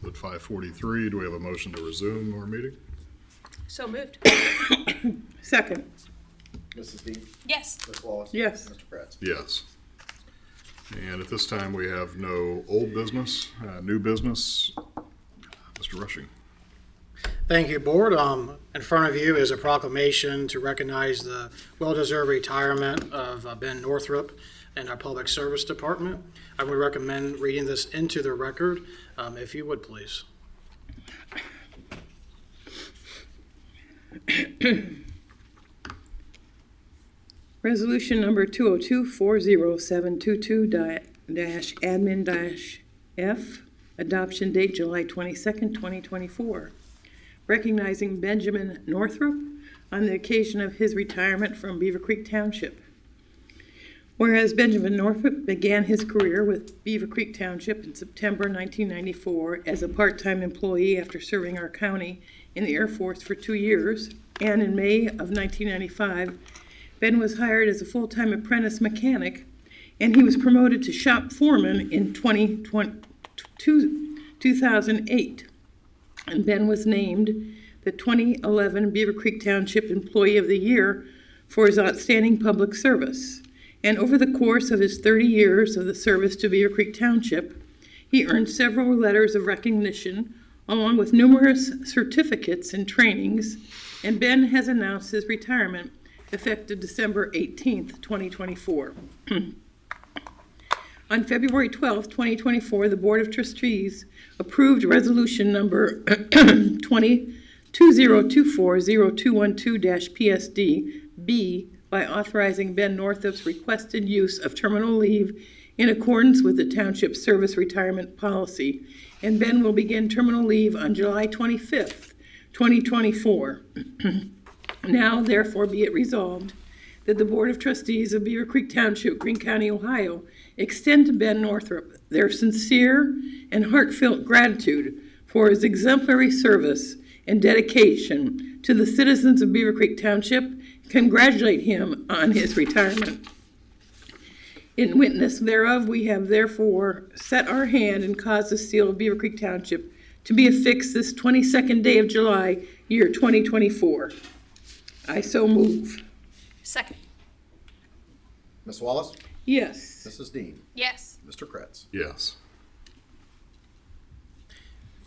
at 5:43. Do we have a motion to resume our meeting? So moved. Second. Mrs. Dean? Yes. Ms. Wallace? Yes. Mr. Kratz? Yes. And at this time, we have no old business, new business. Mr. Rushing. Thank you, Board. In front of you is a proclamation to recognize the well-deserved retirement of Ben Northrup in our Public Service Department. I would recommend reading this into the record, if you would, please. Resolution number 202-40722-admin-F, adoption date July 22nd, 2024. Recognizing Benjamin Northrup on the occasion of his retirement from Beavercreek Township. Whereas Benjamin Northrup began his career with Beavercreek Township in September 1994 as a part-time employee after serving our county in the Air Force for 2 years, and in May of 1995, Ben was hired as a full-time apprentice mechanic, and he was promoted to shop foreman in 2008. And Ben was named the 2011 Beavercreek Township Employee of the Year for his outstanding public service. And over the course of his 30 years of the service to Beavercreek Township, he earned several letters of recognition, along with numerous certificates and trainings, and Ben has announced his retirement effective December 18th, 2024. On February 12th, 2024, the Board of Trustees approved resolution number 2024-0212-PSD-B by authorizing Ben Northup's requested use of terminal leave in accordance with the Township Service Retirement Policy, and Ben will begin terminal leave on July 25th, 2024. Now, therefore, be it resolved that the Board of Trustees of Beavercreek Township, Greene County, Ohio, extend to Ben Northrup their sincere and heartfelt gratitude for his exemplary service and dedication to the citizens of Beavercreek Township, congratulate him on his retirement. In witness thereof, we have therefore set our hand and caused the seal of Beavercreek Township to be affixed this 22nd day of July, year 2024. I so move. Second. Ms. Wallace? Yes. Mrs. Dean? Yes. Mr. Kratz? Yes.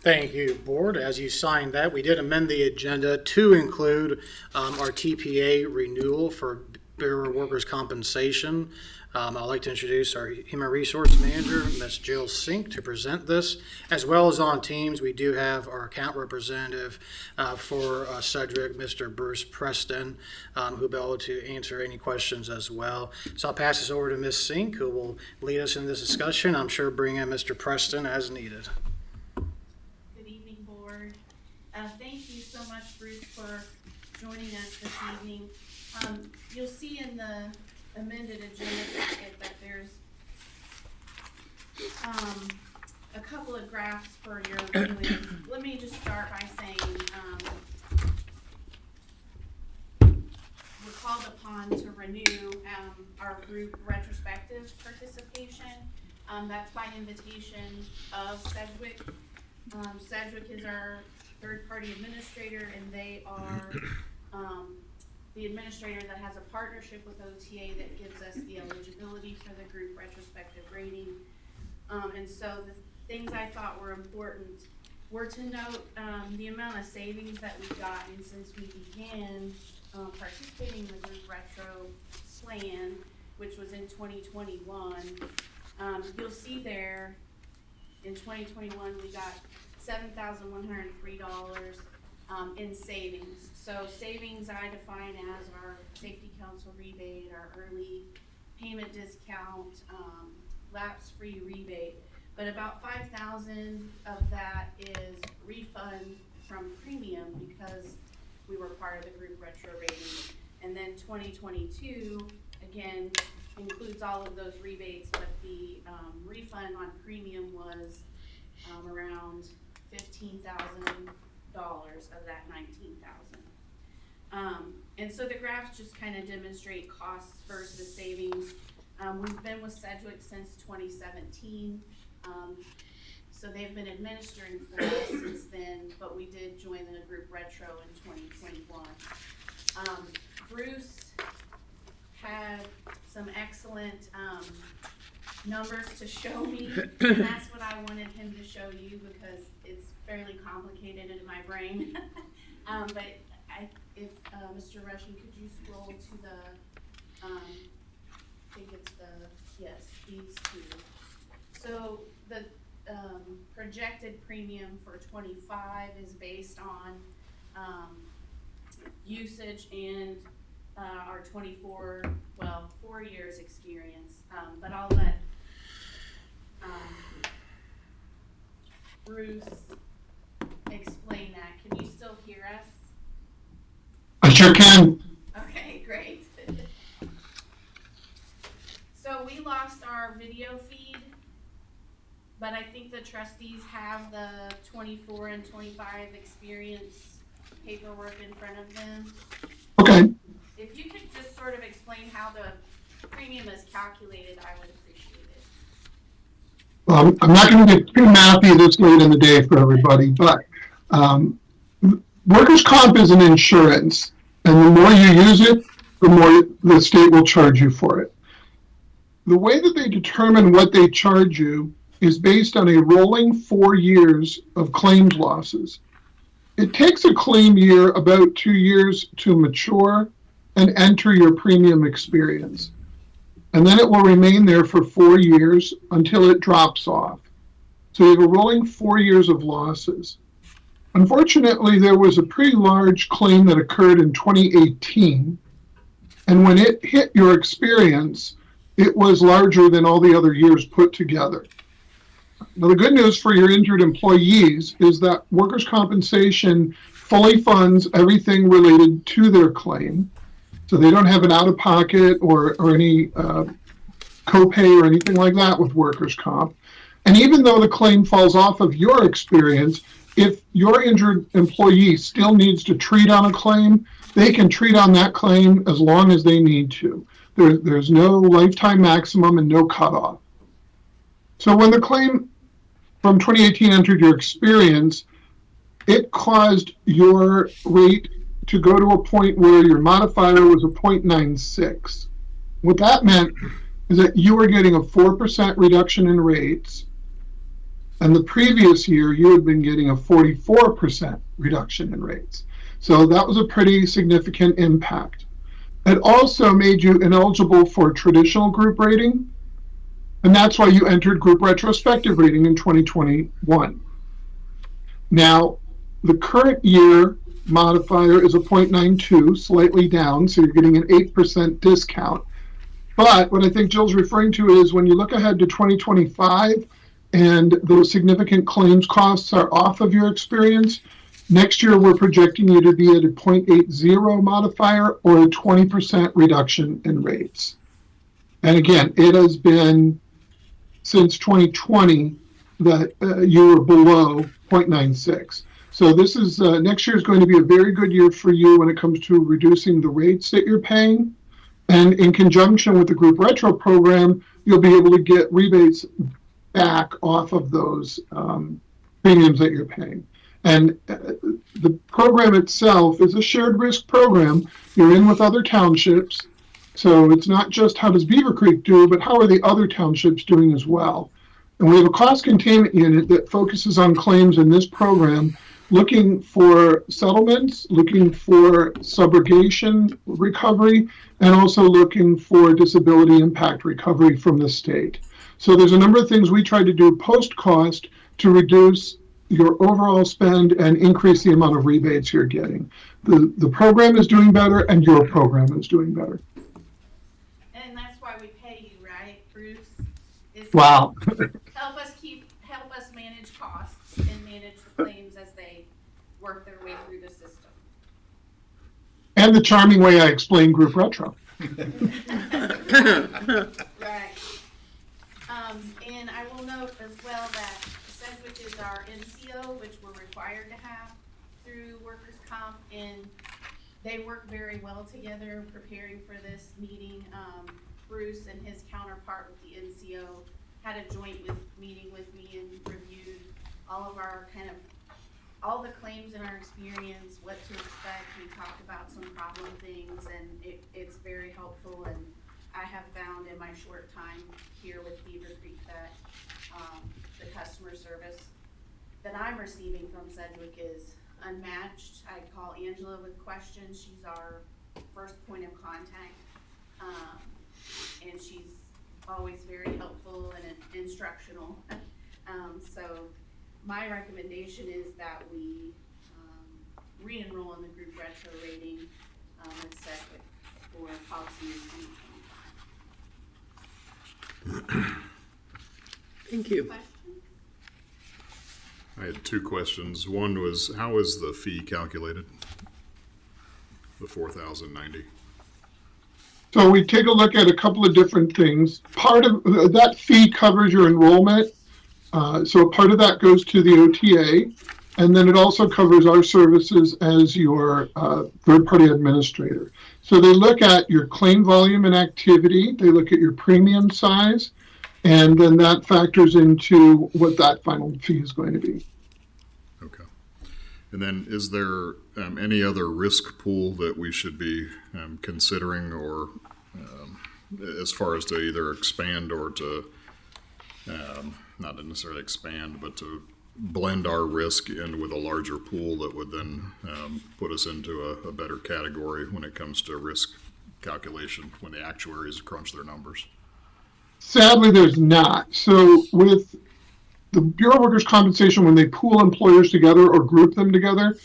Thank you, Board. As you signed that, we did amend the agenda to include our TPA renewal for Bureau of Workers' Compensation. I'd like to introduce our Human Resource Manager, Ms. Jill Sink, to present this. As well as on Teams, we do have our account representative for Sedgwick, Mr. Bruce Preston, who'll be able to answer any questions as well. So I'll pass this over to Ms. Sink, who will lead us in this discussion. I'm sure bring in Mr. Preston as needed. Good evening, Board. Thank you so much, Bruce, for joining us this evening. You'll see in the amended agenda packet that there's a couple of graphs for your viewing. Let me just start by saying we're called upon to renew our group retrospective participation. That's by invitation of Sedgwick. Sedgwick is our third-party administrator, and they are the administrator that has a partnership with OTA that gives us the eligibility for the group retrospective rating. And so the things I thought were important were to note the amount of savings that we've gotten since we began participating in the group retro plan, which was in 2021. You'll see there in 2021 we got $7,103 in savings. So savings I define as our safety council rebate, our early payment discount, lapse-free rebate. But about $5,000 of that is refund from premium because we were part of the group retro rating. And then 2022, again, includes all of those rebates, but the refund on premium was around $15,000 of that $19,000. And so the graphs just kind of demonstrate costs versus savings. We've been with Sedgwick since 2017. So they've been administering for us since then, but we did join the group retro in 2021. Bruce had some excellent numbers to show me, and that's what I wanted him to show you because it's fairly complicated in my brain. But if Mr. Rushing, could you scroll to the, I think it's these two. So the projected premium for 25 is based on usage and our 4 years experience. But I'll let Bruce explain that. Can you still hear us? I sure can. Okay, great. So we lost our video feed, but I think the trustees have the 24 and 25 experience paperwork in front of them. Okay. If you could just sort of explain how the premium is calculated, I would appreciate it. Well, I'm not going to get too mathy this late in the day for everybody, but workers' comp is an insurance, and the more you use it, the more the state will charge you for it. The way that they determine what they charge you is based on a rolling 4 years of claims losses. It takes a claim year about 2 years to mature and enter your premium experience. And then it will remain there for 4 years until it drops off. So you have a rolling 4 years of losses. Unfortunately, there was a pretty large claim that occurred in 2018. And when it hit your experience, it was larger than all the other years put together. Now, the good news for your injured employees is that workers' compensation fully funds everything related to their claim. So they don't have an out-of-pocket or any copay or anything like that with workers' comp. And even though the claim falls off of your experience, if your injured employee still needs to treat on a claim, they can treat on that claim as long as they need to. There's no lifetime maximum and no cutoff. So when the claim from 2018 entered your experience, it caused your rate to go to a point where your modifier was a 0.96. What that meant is that you were getting a 4% reduction in rates, and the previous year you had been getting a 44% reduction in rates. So that was a pretty significant impact. It also made you ineligible for traditional group rating, and that's why you entered group retrospective rating in 2021. Now, the current year modifier is a 0.92, slightly down, so you're getting an 8% discount. But what I think Jill's referring to is when you look ahead to 2025 and those significant claims costs are off of your experience, next year we're projecting you to be at a 0.80 modifier or a 20% reduction in rates. And again, it has been since 2020 that you were below 0.96. So this is next year is going to be a very good year for you when it comes to reducing the rates that you're paying. And in conjunction with the group retro program, you'll be able to get rebates back off of those premiums that you're paying. And the program itself is a shared risk program. You're in with other townships. So it's not just how does Beavercreek do, but how are the other townships doing as well. And we have a cost containment unit that focuses on claims in this program, looking for settlements, looking for subrogation recovery, and also looking for disability impact recovery from the state. So there's a number of things we try to do post-cost to reduce your overall spend and increase the amount of rebates you're getting. The program is doing better and your program is doing better. And that's why we pay you, right, Bruce? Is Wow. help us manage costs and manage the claims as they work their way through the system. And the charming way I explain group retro. Right. And I will note as well that Sedgwick is our NCO, which we're required to have through workers' comp, and they work very well together preparing for this meeting. Bruce and his counterpart with the NCO had a joint meeting with me and reviewed all of our all the claims in our experience, what to expect. We talked about some problem things, and it's very helpful. And I have found in my short time here with Beavercreek that the customer service that I'm receiving from Sedgwick is unmatched. I call Angela with questions. She's our first point of contact, and she's always very helpful and instructional. So my recommendation is that we re-enroll in the group retro rating with Sedgwick for policy year 2025. Thank you. Questions? I had two questions. One was, how is the fee calculated? The $4,090. So we take a look at a couple of different things. Part of that fee covers your enrollment. So part of that goes to the OTA, and then it also covers our services as your third-party administrator. So they look at your claim volume and activity, they look at your premium size, and then that factors into what that final fee is going to be. Okay. And then is there any other risk pool that we should be considering, or as far as to either expand or to not necessarily expand, but to blend our risk in with a larger pool that would then put us into a better category when it comes to risk calculation when the actuaries crunch their numbers? Sadly, there's not. So with the Bureau of Workers' Compensation, when they pool employers together or group them together,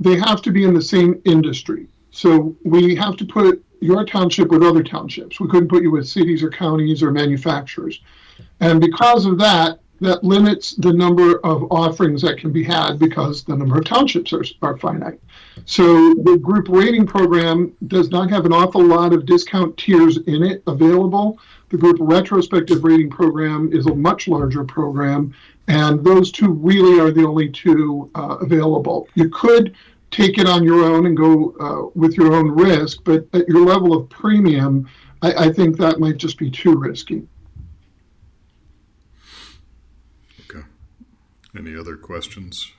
they have to be in the same industry. So we have to put your township with other townships. We couldn't put you with cities or counties or manufacturers. And because of that, that limits the number of offerings that can be had because the number of townships are finite. So the group rating program does not have an awful lot of discount tiers in it available. The group retrospective rating program is a much larger program, and those two really are the only two available. You could take it on your own and go with your own risk, but at your level of premium, I think that might just be too risky. Okay. Any other questions?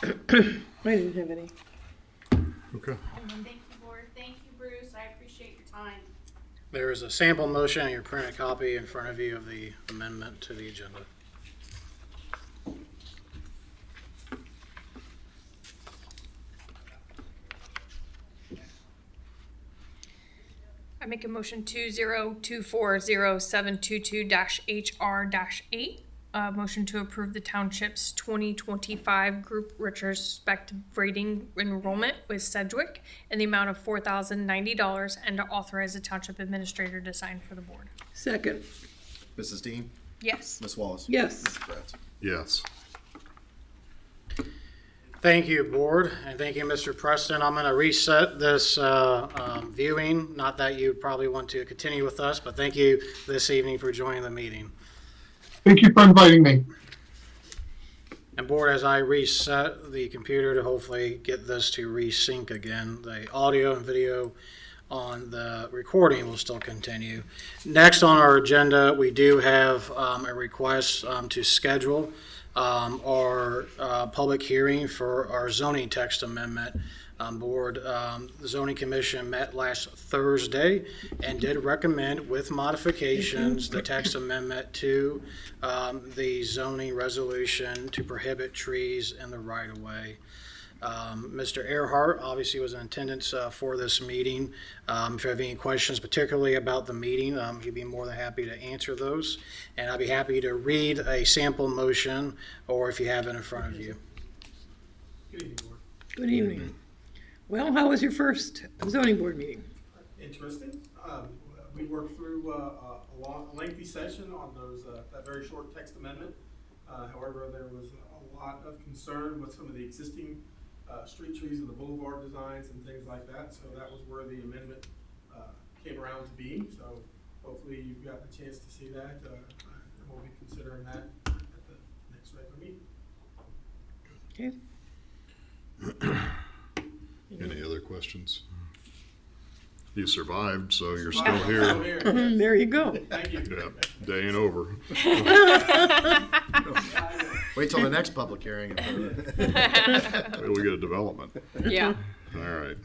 I didn't have any. Okay. And then thank you, board. Thank you, Bruce. I appreciate your time. There is a sample motion and your printed copy in front of you of the amendment to the agenda. I make a motion 20240722-HR-8. Motion to approve the township's 2025 group retrospective rating enrollment with Sedgwick in the amount of $4,090 and to authorize the township administrator to sign for the board. Second. Mrs. Dean? Yes. Ms. Wallace? Yes. Mrs. Bratz? Yes. Thank you, board, and thank you, Mr. Preston. I'm going to reset this viewing. Not that you'd probably want to continue with us, but thank you this evening for joining the meeting. Thank you for inviting me. And board, as I reset the computer to hopefully get this to resync again, the audio and video on the recording will still continue. Next on our agenda, we do have a request to schedule our public hearing for our zoning text amendment. Board, the zoning commission met last Thursday and did recommend with modifications the text amendment to the zoning resolution to prohibit trees in the right of way. Mr. Earhart obviously was in attendance for this meeting. If you have any questions particularly about the meeting, he'd be more than happy to answer those. And I'd be happy to read a sample motion, or if you have it in front of you. Good evening, Board. Good evening. Well, how was your first zoning board meeting? Interesting. We worked through a lengthy session on that very short text amendment. However, there was a lot of concern with some of the existing street trees and the boulevard designs and things like that. So that was where the amendment came around to be. So hopefully you've got a chance to see that. And we'll be considering that at the next regular meeting. Okay. Any other questions? You survived, so you're still Wow, here. still here. There you go. Thank you. Yeah, day ain't over. Wait till the next public hearing. Wait till we get a development. Yeah. All right.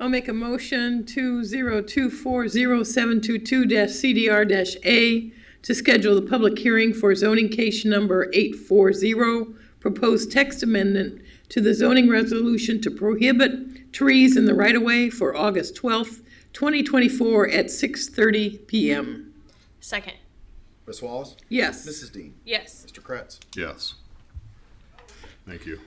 I'll make a motion 20240722-CDR-A to schedule the public hearing for zoning case number 840, proposed text amendment to the zoning resolution to prohibit trees in the right-of-way for August 12th, 2024 at 6:30 PM. Second. Ms. Wallace? Yes. Mrs. Dean? Yes. Mr. Kretz? Yes. Thank you.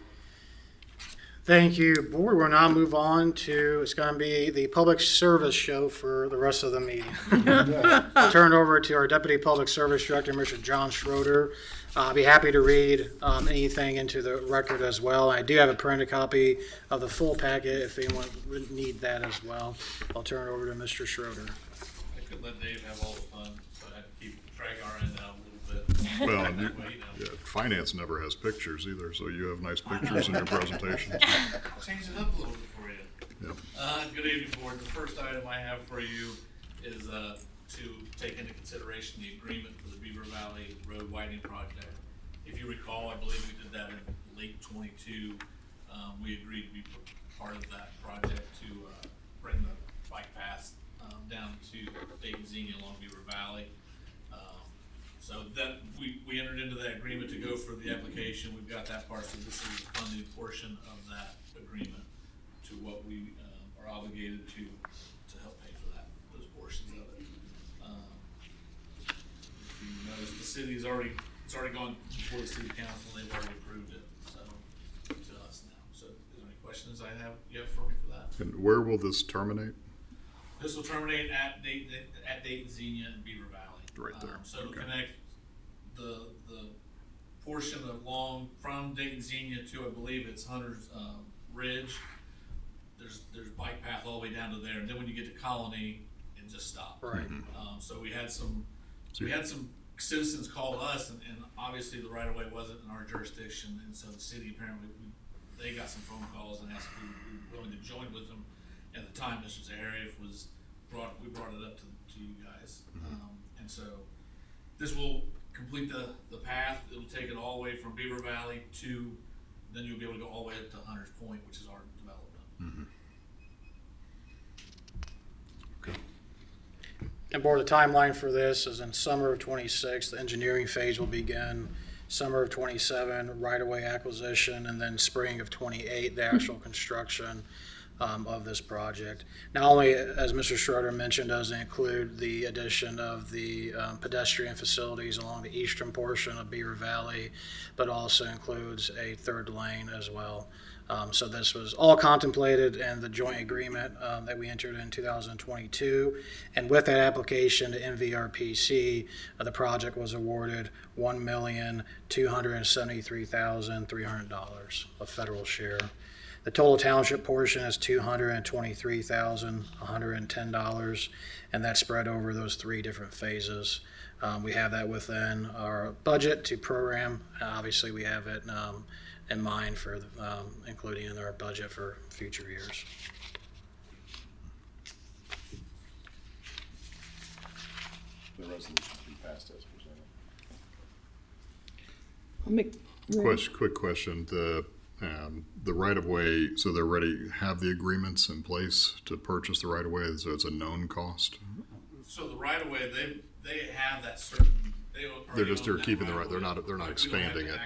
Thank you, board. We'll now move on to, it's going to be the public service show for the rest of the meeting. I'll turn it over to our Deputy Public Service Director, Mr. John Schroeder. I'll be happy to read anything into the record as well. I do have a printed copy of the full packet if anyone would need that as well. I'll turn it over to Mr. Schroeder. I couldn't let Dave have all the fun, so I had to keep drag our end out a little bit. Well, and That way, yeah, finance never has pictures either, so you have nice pictures in your presentation. Change it up a little bit for you. Yep. Good evening, board. The first item I have for you is to take into consideration the agreement for the Beaver Valley Road widening project. If you recall, I believe we did that in late '22. We agreed to be part of that project to bring the bike path down to Dayton Xenia along Beaver Valley. So that we entered into that agreement to go for the application. We've got that part, so this is the funding portion of that agreement to what we are obligated to help pay for that, those portions of it. If you notice, the city's already, it's already gone before the city council, and they've already approved it, so, to us now. So is there any questions you have for me for that? And where will this terminate? This will terminate at Dayton Xenia and Beaver Valley. Right there, So it'll okay. connect the portion along from Dayton Xenia to, I believe it's Hunter's Ridge. There's bike path all the way down to there, and then when you get to Colony, it just stops. Right. So we had some citizens call us, and obviously the right of way wasn't in our jurisdiction, and so the city apparently they got some phone calls and asked if we were willing to join with them. At the time, Mr. Zaharia we brought it up to you guys, and so this will complete the path. It'll take it all the way from Beaver Valley to, then you'll be able to go all the way up to Hunters Point, which is our development. Okay. And board, the timeline for this is in summer of '26, the engineering phase will begin. Summer of '27, right-of-way acquisition, and then spring of '28, the actual construction of this project. Not only, as Mr. Schroeder mentioned, does it include the addition of the pedestrian facilities along the eastern portion of Beaver Valley, but also includes a third lane as well. So this was all contemplated in the joint agreement that we entered in 2022. And with that application to MVRPC, the project was awarded $1,273,300 of federal share. The total township portion is $223,110, and that's spread over those three different phases. We have that within our budget to program. Obviously, we have it in mind for including in our budget for future years. The resolution to be passed as presented. I'll make, Quick question, the right of way, so they're ready, have the agreements in place to purchase the right of way, so it's a known cost? So the right of way, they have that certain, They're just, they're own that keeping the right right, of they're way. not Like, we don't have expanding to it.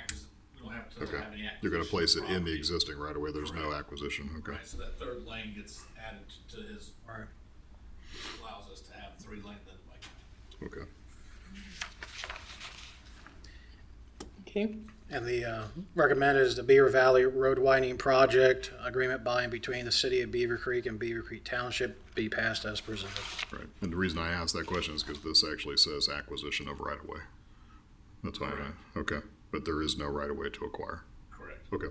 We don't have to Okay, have any you're gonna place it in the property. existing right of way, there's no acquisition, okay. Right, so that third lane gets added to his, Right. which allows us to have 3 lanes that bike. Okay. okay, And the recommended is the Beaver Valley Road Widening Project agreement by and between the city of Beavercreek and Beavercreek Township be passed as presented. Right, and the reason I asked that question is because this actually says acquisition of right of way. That's why okay, but there is no right of way to acquire, Correct. okay.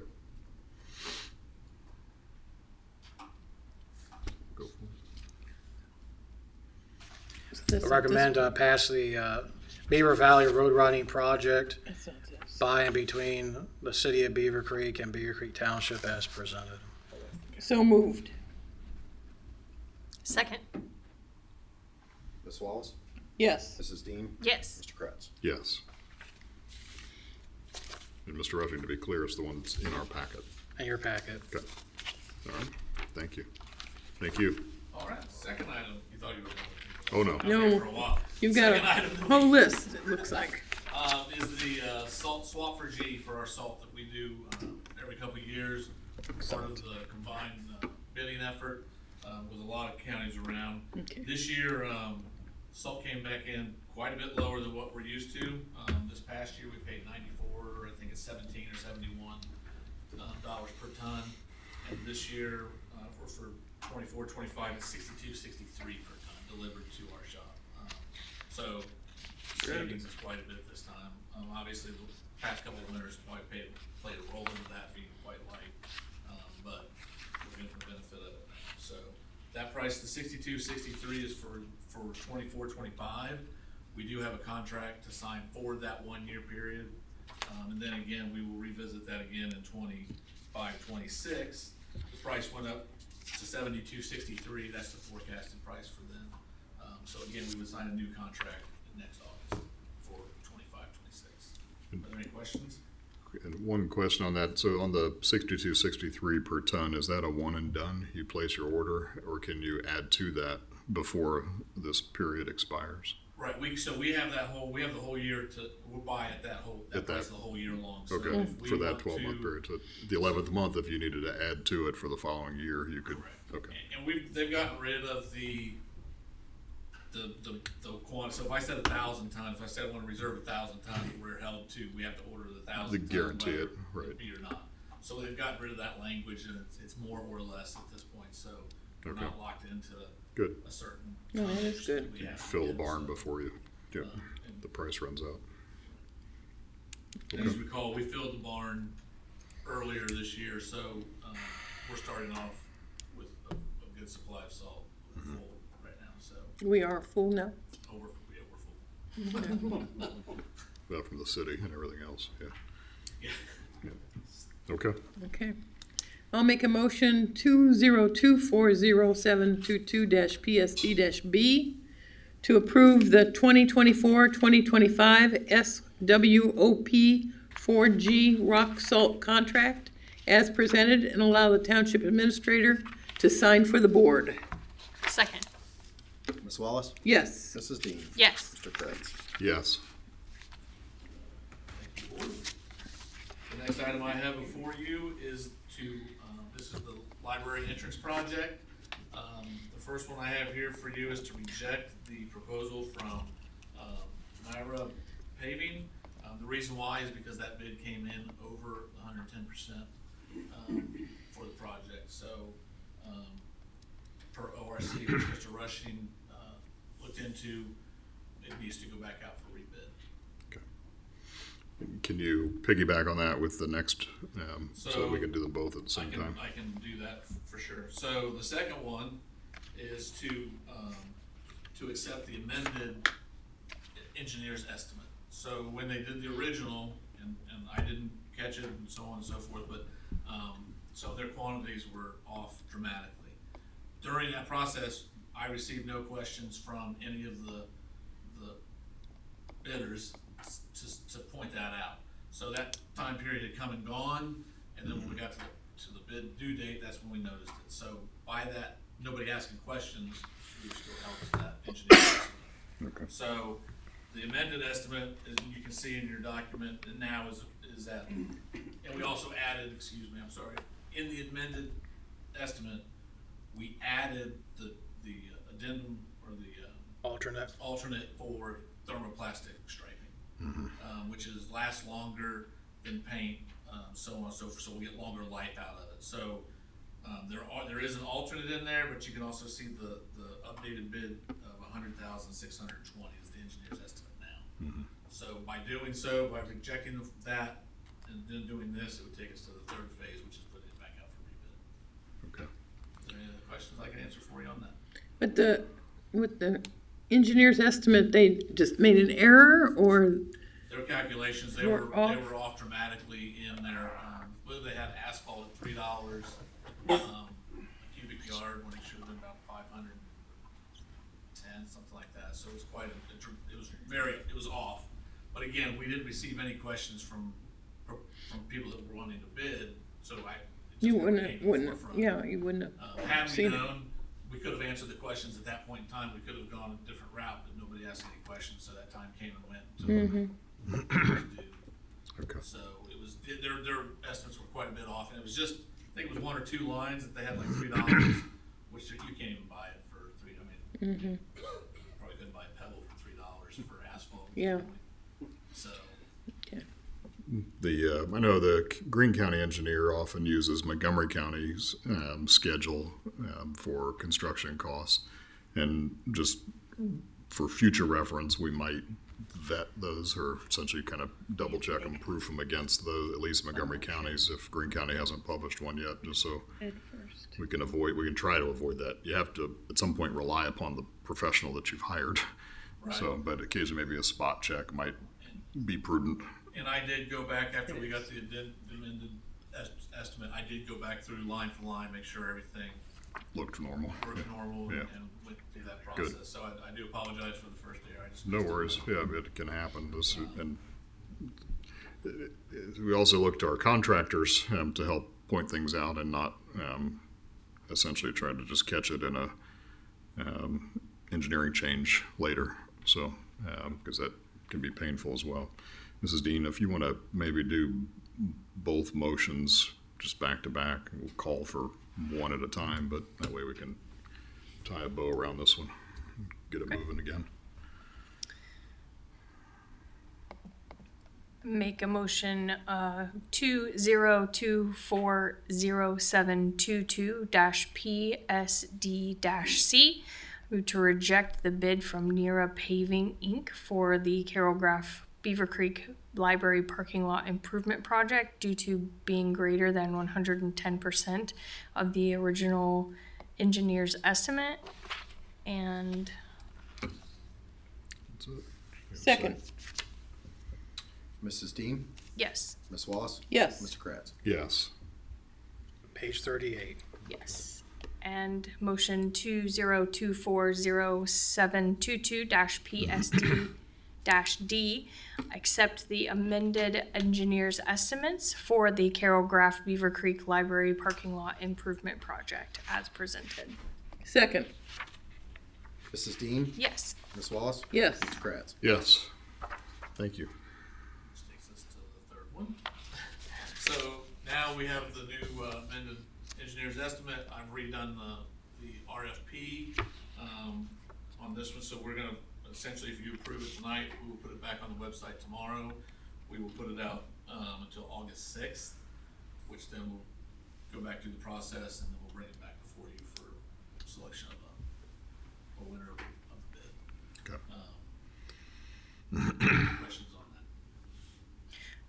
Go. this- I recommend pass the Beaver Valley Road Widening Project this- this- by and between the city of Beavercreek and Beavercreek Township as presented. So moved. Second. Ms. Wallace? Yes. Mrs. Dean? Yes. Mr. Kretz? Yes. And Mr. Rushing, to be clear, is the one that's in our packet. In your packet. Okay. All right. Thank you. Thank you. All right, second item, you thought you were going to. Oh, no. I'm here No. for a while. You've got Second item a that whole list, it looks like. is the salt swap for G for our salt that we do every couple of years. Part of the combined bidding effort with a lot of counties around. Okay. This year, salt came back in quite a bit lower than what we're used to. This past year, we paid 94, I think it's 17 or 71 dollars per ton. And this year, for 24, 25, it's 62, 63 per ton delivered to our shop. So savings is quite a bit this time. Obviously, the past couple of winters probably played a role into that being quite light, but we're getting the benefit of it now. So that price, the 62, 63 is for 24, 25. We do have a contract to sign for that 1 year period. And then again, we will revisit that again in 25, 26. The price went up to 72.63. That's the forecasted price for them. So again, we would sign a new contract next August for 25, 26. Are there any questions? And one question on that. So on the 62, 63 per ton, is that a one and done? You place your order, or can you add to that before this period expires? Right, we have the whole year to, we'll buy at that At price that. the whole year long. So Okay, if we for that want 12-month to- period. So the 11th month, if you needed to add to it for the following year, you could. Correct. Okay. And they've gotten rid of the quantity. So if I said 1,000 tons, if I said I want to reserve 1,000 tons, we're held to, we have to order the 1,000 To tons. guarantee whether it, right. Be or not. So they've gotten rid of that language, and it's more or less at this point, so we're Okay. not locked into Good. a certain. No, that is tonnage good. we have to Fill the get, barn so. before you, yeah, and- the price runs out. As you recall, we filled the barn earlier this year, so we're starting off with a good supply of salt. We're full right now, so We are full now. we're full. Well, from the city and everything else, yeah. Yeah. Okay. Okay. I'll make a motion 202407222-PSD-B to approve the 2024-2025 SWOP 4G rock salt contract as presented and allow the township administrator to sign for the board. Second. Ms. Wallace? Yes. Mrs. Dean? Yes. Mr. Kretz? Yes. The next item I have before you is this is the library entrance project. The first one I have here for you is to reject the proposal from Myra Paving. The reason why is because that bid came in over 110% for the project. So per ORC, which Mr. Rushing looked into, it needs to go back out for rebid. Can you piggyback on that with the next, so that we So, can do them both at the same time? I can do that for sure. So the second one is to accept the amended engineer's estimate. So when they did the original, and I didn't catch it and so on and so forth, but, so their quantities were off dramatically. During that process, I received no questions from any of the bidders to point that out. So that time period had come and gone, and then when we got to the bid due date, that's when we noticed it. So by that, nobody asking questions, we were still held to that engineering. Okay. So the amended estimate, as you can see in your document, and now is at, and we also added, in the amended estimate, we added the addendum or the alternate for thermoplastic striping, which is lasts longer than paint, so on and so forth, so we get longer life out of it. So there is an alternate in there, but you can also see the updated bid of $100,620 is the engineer's estimate now. So by doing so, by rejecting that and then doing this, it would take us to the third phase, which is putting it back out for rebid. Okay. Are there any other questions I can answer for you on that? But with the engineer's estimate, they just made an error or? Their calculations, they Were were off. off dramatically in their, whether they had asphalt at $3 a cubic yard when it should have been about 510 10, something like that. So it was quite it was off. But again, we didn't receive any questions from people that were wanting to bid, so it just You never came to the wouldn't, forefront. yeah, you wouldn't have Had we seen it. known, we could have answered the questions at that point in time. We could have gone a different route, but nobody asked any questions, so that time came and went. Okay. So it was, their estimates were quite a bit off, and it was just, I think it was 1 or 2 lines that they had like $3, which you can't even buy it for $3. I mean, probably couldn't buy a pebble for $3 for asphalt. Yeah. So, I know the Greene County engineer often uses Montgomery County's schedule for construction costs. And just for future reference, we might vet those or essentially kind of double check them, proof them against at least Montgomery County's if Greene County hasn't published one yet, just so we can try to avoid that. You have to, at some point, rely upon the professional that you've hired. Right. So, but occasionally maybe a spot check might be prudent. and I did go back after we got the amended estimate, I did go back through line for line, make sure everything Looked normal. worked normal Yeah. and went through that Good. process. So I do apologize for the first day. I just No missed it. worries. Yeah, it can happen. And we also look to our contractors to help point things out and not essentially try to just catch it in a engineering change later. So, because that can be painful as well. Mrs. Dean, if you want to maybe do both motions just back to back, we'll call for one at a time, but that way we can tie a bow around this one, get it moving again. Make a motion 20240722-PSD-C to reject the bid from Nera Paving Inc. for the Carroll Graph Beavercreek Library Parking Lot Improvement Project due to being greater than 110% of the original engineer's estimate. And That's it. Second, Mrs. Dean, yes, Ms. Wallace, yes. Mr. Kratz. Yes. Page 38. yes. And motion 20240722-PSD-D, accept the amended engineer's estimates for the Carroll Graph Beaver Creek Library Parking Lot Improvement Project as presented. Second, Mrs. Dean, Yes. Ms. Wallace, yes. Mr. Kratz. Yes. Thank you. This takes us to the third one. So now we have the new amended engineer's estimate. I've redone the RFP on this one, so we're gonna, essentially, if you approve it tonight, we will put it back on the website tomorrow. We will put it out until August 6th, which then we'll go back through the process, and then we'll bring it back before you for selection of a winner of the bid. Okay. Questions on that?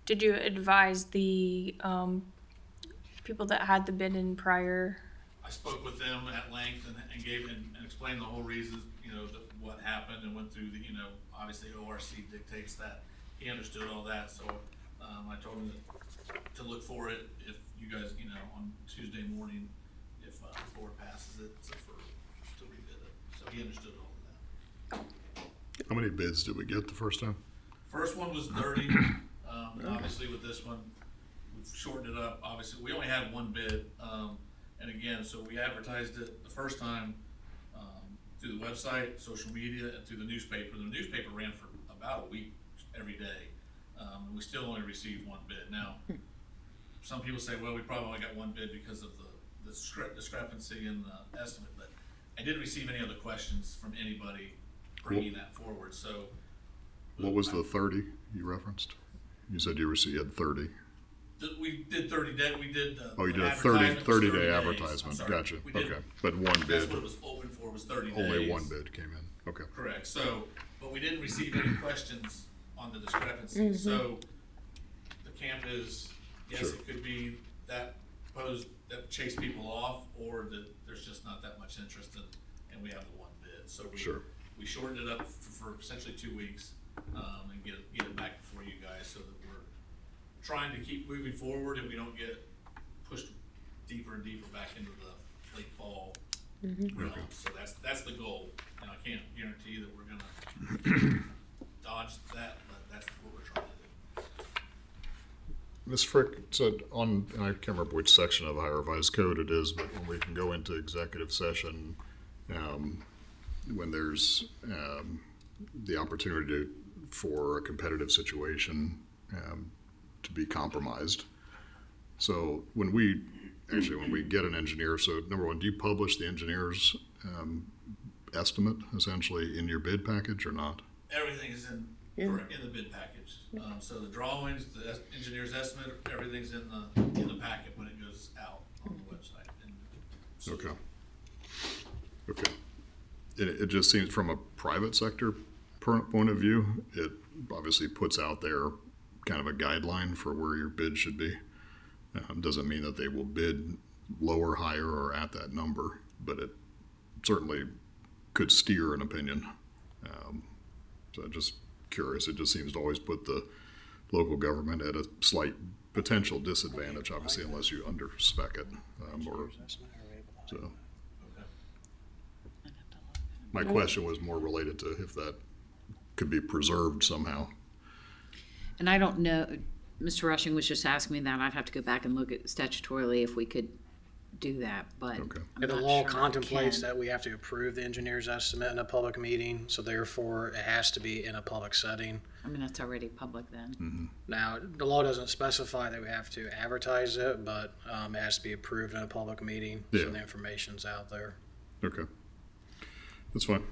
Did you advise the people that had the bid in prior? I spoke with them at length and gave and explained the whole reasons, what happened and went through obviously ORC dictates that. He understood all that, so I told him to look for it if you guys, on Tuesday morning, if the board passes it, to rebid it. So he understood all of that. How many bids did we get the first time? First one was 30. Obviously with this one, we've shortened it up. Obviously, we only had one bid. And again, so we advertised it the first time through the website, social media, and through the newspaper. The newspaper ran for about a week every day. And we still only received one bid. Now, some people say, well, we probably only got one bid because of the discrepancy in the estimate, but I didn't receive any other questions from anybody bringing that forward, so. What was the 30 you referenced? You said you had 30. We did 30 day, we did. Oh, you did a advertisement was 30-day days. advertisement. I'm sorry. Gotcha. We did- Okay. But one That's bid, what it was open for, was 30 days. only one bid came in. Okay. Correct, so, but we didn't receive any questions on the discrepancy, so the camp is, yes, Sure. it could be that chased people off, or that there's just not that much interest in, and we have the one bid, so Sure. we shortened it up for essentially 2 weeks, and get it back before you guys, so that we're trying to keep moving forward and we don't get pushed deeper and deeper back into the late fall realm. So that's the goal, and I can't dodge that, but that's what we're trying to do. Ms. Frick said on, and I can't remember which section of the Ohio Revised Code it is, but when we can go into executive session, when there's the opportunity for a competitive situation to be compromised. So when we get an engineer, so number one, do you publish the engineer's estimate essentially in your bid package or not? Everything is in, correct, in the bid package. So the drawings, the engineer's estimate, everything's in the packet when it goes out on the website. And so Okay. Okay. It just seems from a private sector point of view, it obviously puts out there kind of a guideline for where your bid should be. Doesn't mean that they will bid lower, higher, or at that number, but it certainly could steer an opinion. So I'm just curious. It just seems to always put the local government at a slight potential disadvantage, obviously, unless you under-spec it. So my question was more related to if that could be preserved somehow. And I don't know, Mr. Rushing was just asking me that. I'd have to go back and look at statutorily if we could do that, but Okay. I'm The not law sure I contemplates can. that we have to approve the engineer's estimate in a public meeting, so therefore it has to be in a public setting. I mean, that's already public then. Now, the law doesn't specify that we have to advertise it, but it has to be approved in a public meeting, Yeah. so the information's out there. Okay. That's fine.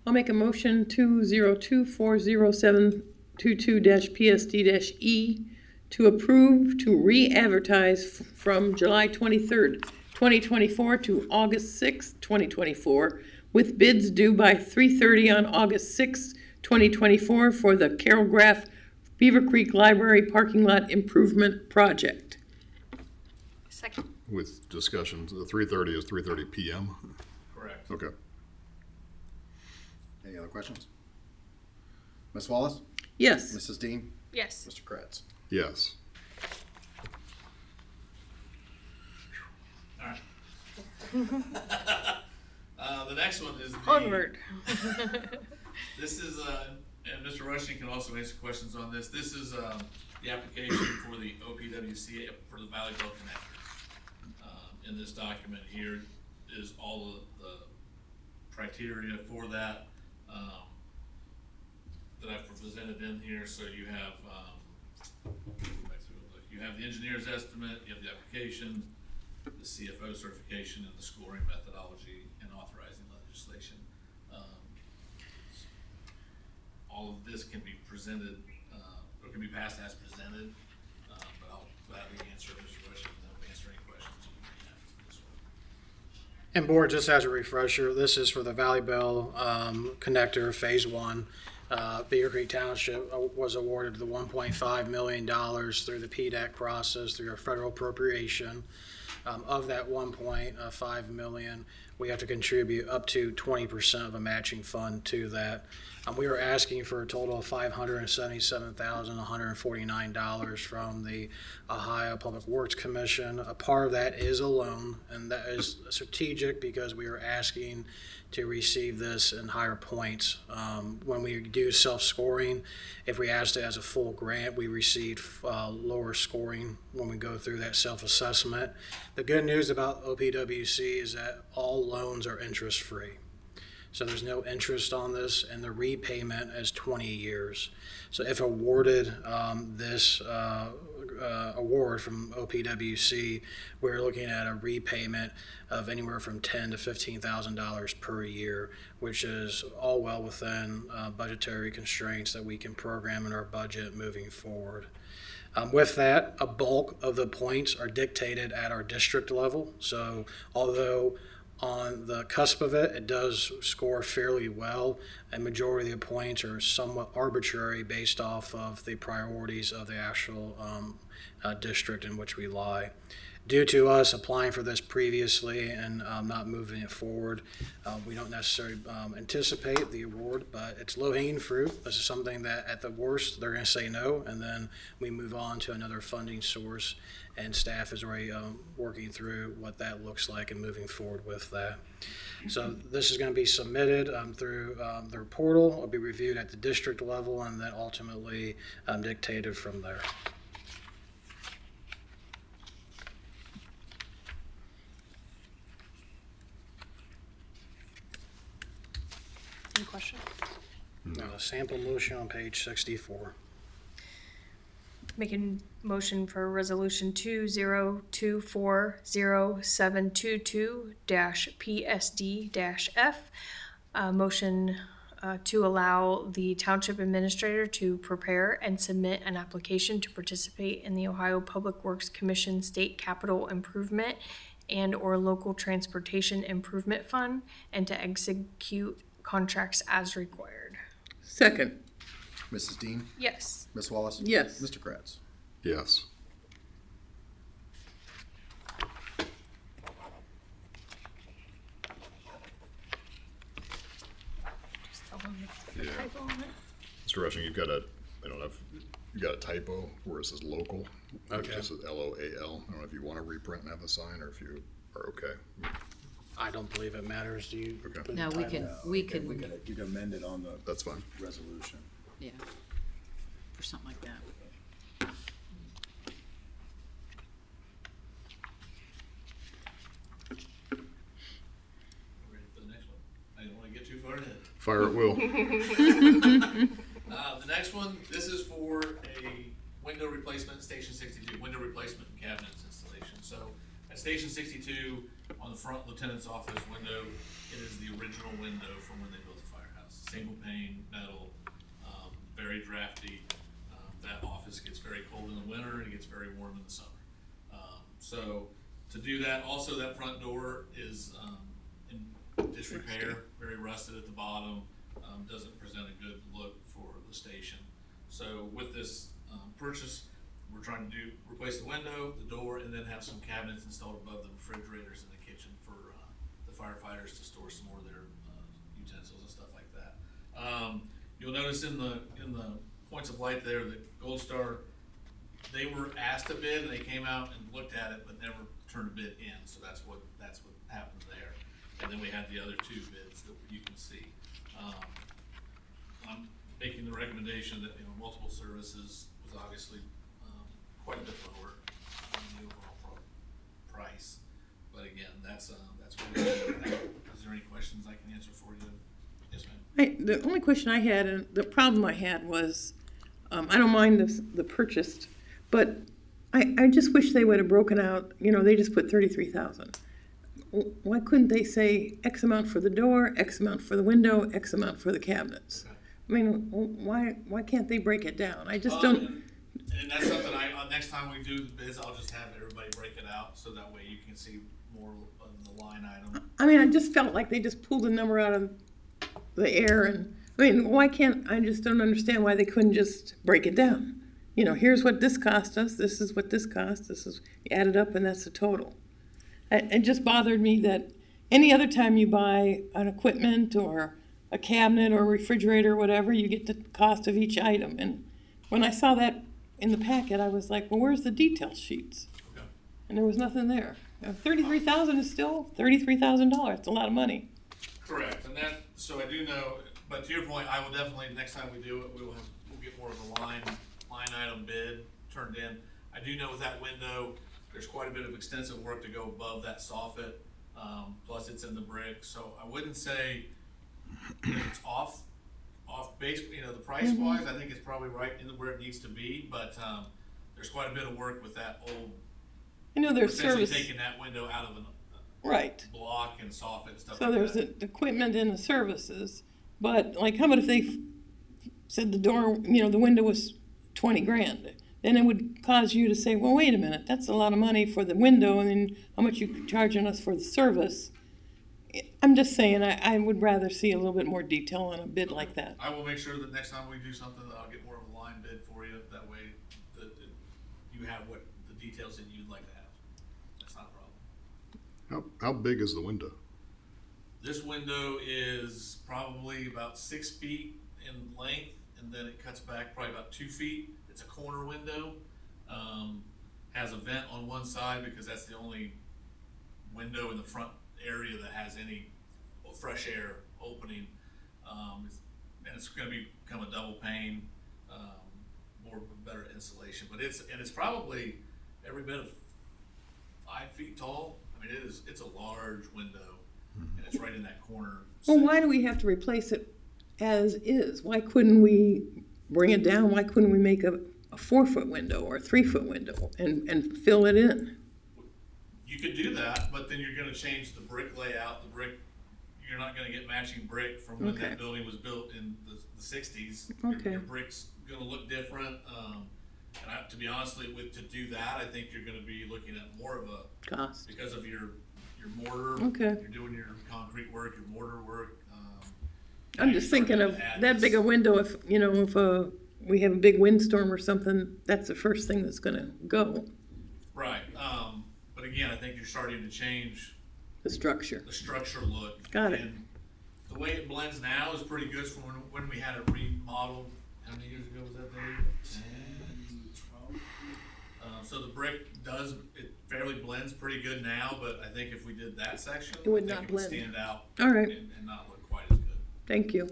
I'll make a motion 202-40722-PSD-E to approve to re-advertise from July 23rd, 2024 to August 6th, 2024, with bids due by 3:30 on August 6th, 2024 for the Carol Graff Beavercreek Library Parking Lot Improvement Project. Second. With discussions, the 3:30 is 3:30 PM? correct. Okay. Any other questions? Ms. Wallace? Yes. Mrs. Dean? Yes. Mr. Kretz? Yes. All right. The next one is the. Onward. This is, and Mr. Rushing can also answer questions on this. This is, the application for the OPWC for the Valley Belt Connector. In this document here is all of the criteria for that, that I've presented in here. So you have, go back through and look. You have the engineer's estimate, you have the application, the CFO certification, and the scoring methodology and authorizing legislation. All of this can be presented, or can be passed as presented, but I'll gladly answer Mr. Rushing and then answer any questions you may have for this one. And board, just as a refresher, this is for the Valley Bell Connector Phase 1. Beavercreek Township was awarded the $1.5 million through the PDAC process through a federal appropriation. Of that $1.5 million, we have to contribute up to 20% of a matching fund to that. We are asking for a total of $577,149 from the Ohio Public Works Commission. A part of that is a loan, and that is strategic because we are asking to receive this in higher points. When we do self-scoring, if we asked it as a full grant, we receive lower scoring when we go through that self-assessment. The good news about OPWC is that all loans are interest-free. So there's no interest on this, and the repayment is 20 years. So if awarded this award from OPWC, we're looking at a repayment of anywhere from $10,000 to $15,000 per year, which is all well within budgetary constraints that we can program in our budget moving forward. With that, a bulk of the points are dictated at our district level. So although on the cusp of it, it does score fairly well. A majority of the points are somewhat arbitrary based off of the priorities of the actual district in which we lie. Due to us applying for this previously and not moving it forward, we don't necessarily anticipate the award, but it's low-hanging fruit. This is something that at the worst, they're going to say no, and then we move on to another funding source, and staff is already working through what that looks like and moving forward with that. So this is going to be submitted through their portal. It'll be reviewed at the district level and then ultimately dictated from there. Any questions? A sample motion on page 64. Making motion for resolution 20240722-PSD-F. Motion to allow the township administrator to prepare and submit an application to participate in the Ohio Public Works Commission State Capital Improvement and/or Local Transportation Improvement Fund, and to execute contracts as required. Second. Mrs. Dean? Yes. Ms. Wallace? Yes. Mr. Kratz? Yes. Just tell them the Yeah. typo on it. Mr. Rushing, you've got I don't know if you got a typo where it says local. Okay. It just says LOAL. I don't know if you want to reprint and have a sign or if you are okay. I don't believe it matters. Do you? Okay. put No, the we title? can, You can amend it on the That's fine. resolution. yeah, for something like that. Ready for the next one? I didn't wanna get too far ahead. Fire at will. The next one, this is for a window replacement, Station 62, window replacement and cabinets installation. So at Station 62, on the front lieutenant's office window, it is the original window from when they built the firehouse. Single pane, metal, very drafty. That office gets very cold in the winter and it gets very warm in the summer. So to do that, also that front door is in disrepair, very rusted at the bottom, doesn't present a good look for the station. So with this purchase, we're trying to replace the window, the door, and then have some cabinets installed above the refrigerators in the kitchen for the firefighters to store some more of their utensils and stuff like that. You'll notice in the points of light there that Gold Star, they were asked a bid and they came out and looked at it but never turned a bid in. So that's what happened there. And then we had the other two bids that you can see. I'm making the recommendation that, multiple services was obviously quite a bit lower than the overall price. But again, that's what we did. Is there any questions I can answer for you? Yes, ma'am. The only question I had, and the problem I had was, I don't mind the purchased, but I just wish they would have broken out, they just put 33,000. Why couldn't they say X amount for the door, X amount for the window, X amount for the cabinets? I mean, why can't they break it down? I just don't. And that's something next time we do the bids, I'll just have everybody break it out so that way you can see more of the line item. I mean, I just felt like they just pulled a number out of the air, and why can't, I just don't understand why they couldn't just break it down. Here's what this cost us, this is what this cost, this is, you add it up and that's the total. It just bothered me that any other time you buy an equipment or a cabinet or a refrigerator or whatever, you get the cost of each item. And when I saw that in the packet, I was like, well, where's the detail sheets? Okay. And there was nothing there. 33,000 is still $33,000. It's a lot of money. Correct, and so I do know, but to your point, I will definitely, next time we do it, we'll get more of a line item bid turned in. I do know with that window, there's quite a bit of extensive work to go above that soffit, plus it's in the brick, so I wouldn't say that it's off base, the price wise, I think it's probably right in where it needs to be, but, there's quite a bit of work with that old, I know there's essentially service. taking that window out of Right. block and soffit and stuff So like there's that. the equipment and the services, but like, how about if they said the door, the window was 20 grand? Then it would cause you to say, well, wait a minute, that's a lot of money for the window, and then how much you charging us for the service? I'm just saying, I would rather see a little bit more detail on a bid like that. I will make sure that next time we do something, that I'll get more of a line bid for you, that way that you have what the details that you'd like to have. That's not a problem. How big is the window? This window is probably about 6 feet in length, and then it cuts back probably about 2 feet. It's a corner window, has a vent on one side because that's the only window in the front area that has any fresh air opening. And it's gonna become a double pane, more better insulation, but it's probably every bit of 5 feet tall. I mean, it's a large window, and it's right in that corner. Well, why do we have to replace it as is? Why couldn't we bring it down? Why couldn't we make a 4-foot window or a 3-foot window and fill it in? You could do that, but then you're gonna change the brick layout, you're not gonna get matching brick from when Okay. that building was built in the 60s. Okay. Your brick's gonna look different, and to be honest with, to do that, I think you're gonna be looking at more of a, Cost. because of your mortar. Okay. You're doing your concrete work, your mortar work. I'm just thinking of that big a window, if we have a big windstorm or something, that's the first thing that's gonna go, Right, but again, I think you're starting to change the structure. the structure look. Got it. And the way it blends now is pretty good from when we had it remodeled. How many years ago was that, Dave? 10, 12. So the brick it fairly blends pretty good now, but I think if we did that section, It would I think not it would blend. stand out All right, and not look quite as good. thank you.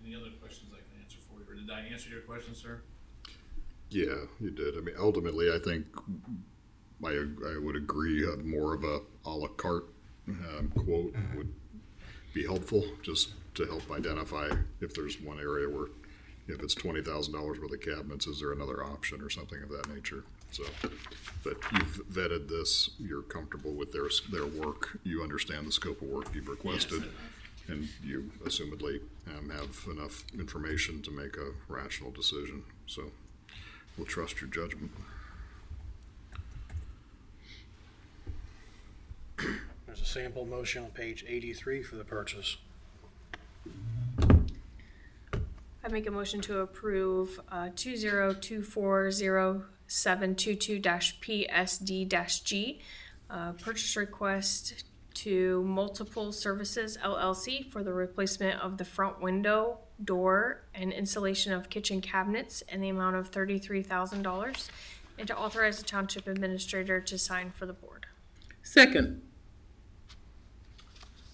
Any other questions I can answer for you, or did I answer your question, sir? Yeah, you did. I mean, ultimately, I think I would agree more of a la carte quote would be helpful, just to help identify if there's one area where, if it's $20,000 worth of cabinets, is there another option or something of that nature? So, but you've vetted this, you're comfortable with their work, you understand the scope of work you've requested, Yes. and you assumedly have enough information to make a rational decision. So we'll trust your judgment. There's a sample motion on page 83 for the purchase. I make a motion to approve 20240722-PSD-G, purchase request to Multiple Services LLC for the replacement of the front window, door, and installation of kitchen cabinets in the amount of $33,000, and to authorize the township administrator to sign for the board. Second,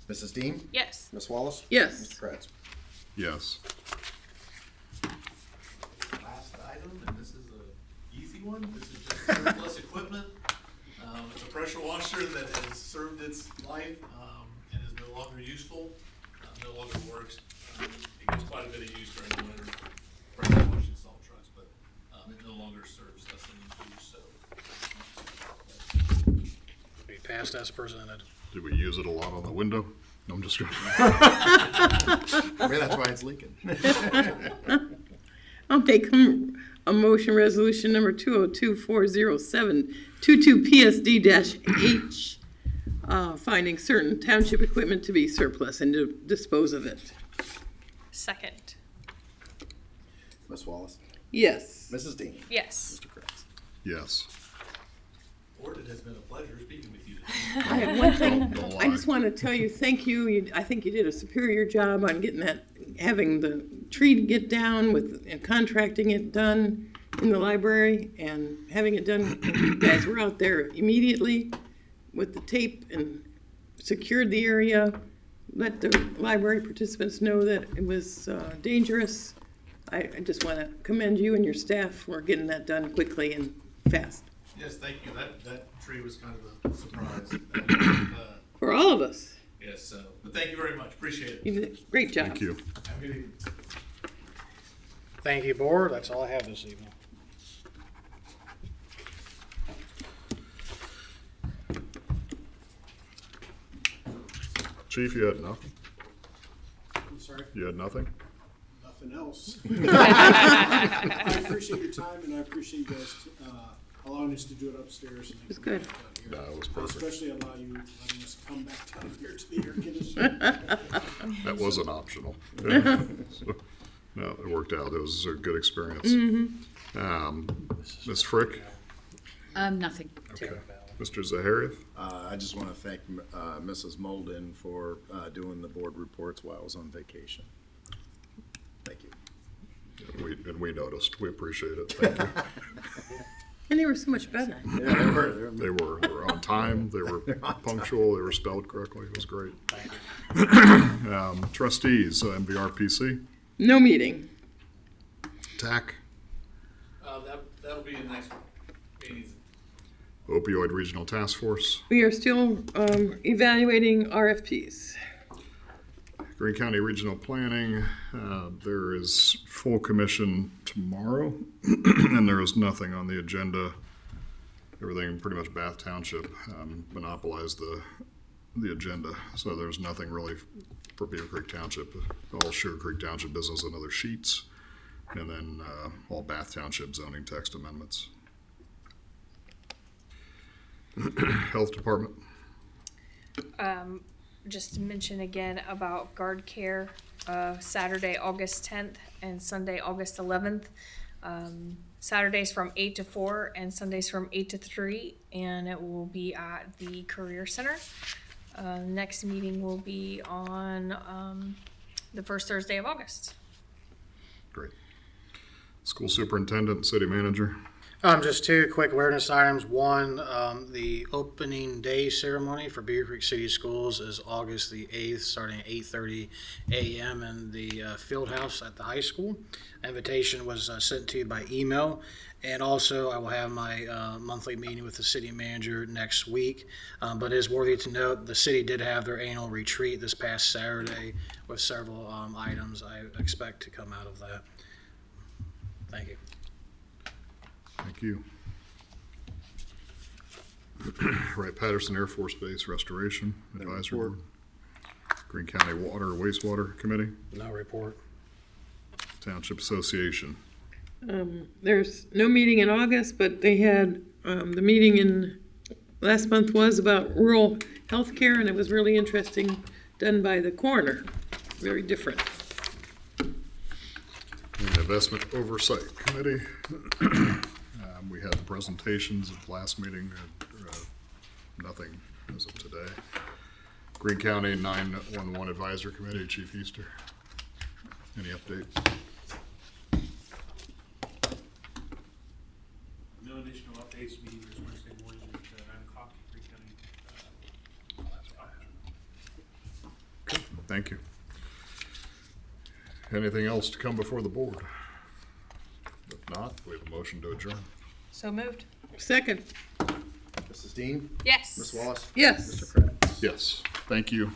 Mrs. Dean? Yes. Ms. Wallace? yes. Mr. Kratz? Yes. Last item, and this is an easy one, this is just surplus equipment. It's a pressure washer that has served its life, and is no longer useful, no longer works. It gets quite a bit of use during the winter, pressure washing salt trucks, but, it no longer serves us any use, so. Be passed as presented. Did we use it a lot on the window? No, I'm just kidding. Maybe that's why it's leaking. I'll make a motion resolution number 202-407-22 PSD-H, finding certain township equipment to be surplus and to dispose of it. Second. Ms. Wallace? Yes. Mrs. Dean? Yes. Mr. Kratz? Yes. Board, it has been a pleasure speaking with you today. I have one thing, Don't I just lie. want to tell you, thank you. I think you did a superior job on having the tree to get down and contracting it done in the library and having it done. You guys were out there immediately with the tape and secured the area, let the library participants know that it was dangerous. I just want to commend you and your staff for getting that done quickly and fast. Yes, thank you, that tree was kind of a surprise. For all of us, Yes, but thank you very much, appreciate it. you did a great job. Thank you. Have a good evening. Thank you, board. That's all I have this evening. Chief, you had nothing? I'm sorry, You had nothing? nothing else. I appreciate your time, and I appreciate you guys allowing us to do it upstairs. It's good. No, it was I perfect. especially allow you letting us come back down here to the air conditioning. That wasn't optional. So, no, it worked out. It was a good experience. Ms. Frick? Nothing. Okay. Mr. Zaharian? I just want to thank Mrs. Molden for doing the board reports while I was on vacation. Thank you. We noticed. We appreciate it. Thank you. And they were so much better. Yeah, they were. They were on time, they were punctual, they were spelled correctly, it was great. Trustees, MVRPC, No meeting. TAC, That'll be in next meeting. Opioid Regional Task Force, We are still evaluating RFPs. Greene County Regional Planning, there is full commission tomorrow, and there is nothing on the agenda. Everything, pretty much Bath Township monopolized the agenda, so there's nothing really for Beavercreek Township. All Sugar Creek Township business and other sheets, and then all Bath Township zoning text amendments. Health Department. Just to mention again about guard care, Saturday, August 10th and Sunday, August 11th. Saturdays from 8 to 4 and Sundays from 8 to 3, and it will be at the Career Center. Next meeting will be on the first Thursday of August. Great. School Superintendent, City Manager. Just two quick awareness items. One, the opening day ceremony for Beaver Creek City Schools is August the 8th, starting at 8:30 a.m. in the field house at the high school. Invitation was sent to you by email. And also, I will have my monthly meeting with the city manager next week. But it is worthy to note, the city did have their annual retreat this past Saturday with several items I expect to come out of that. Thank you. Thank you. Right, Patterson Air Force Base Restoration Advisory Board. Greene County Water Wastewater Committee. No report. Township Association. There's no meeting in August, but they had, the meeting in, last month was about rural healthcare, and it was really interesting, done by the coroner. Very different. And Investment Oversight Committee. We had presentations at the last meeting, nothing as of today. Greene County 911 Advisory Committee, Chief Easter. Any update? No additional updates, meeting this Wednesday morning at 9 o'clock at Greene County. Thank you. Anything else to come before the board? If not, we have a motion to adjourn. So moved. Second, Mrs. Dean? Yes. Ms. Wallace? yes. Mr. Kratz? Yes, thank you.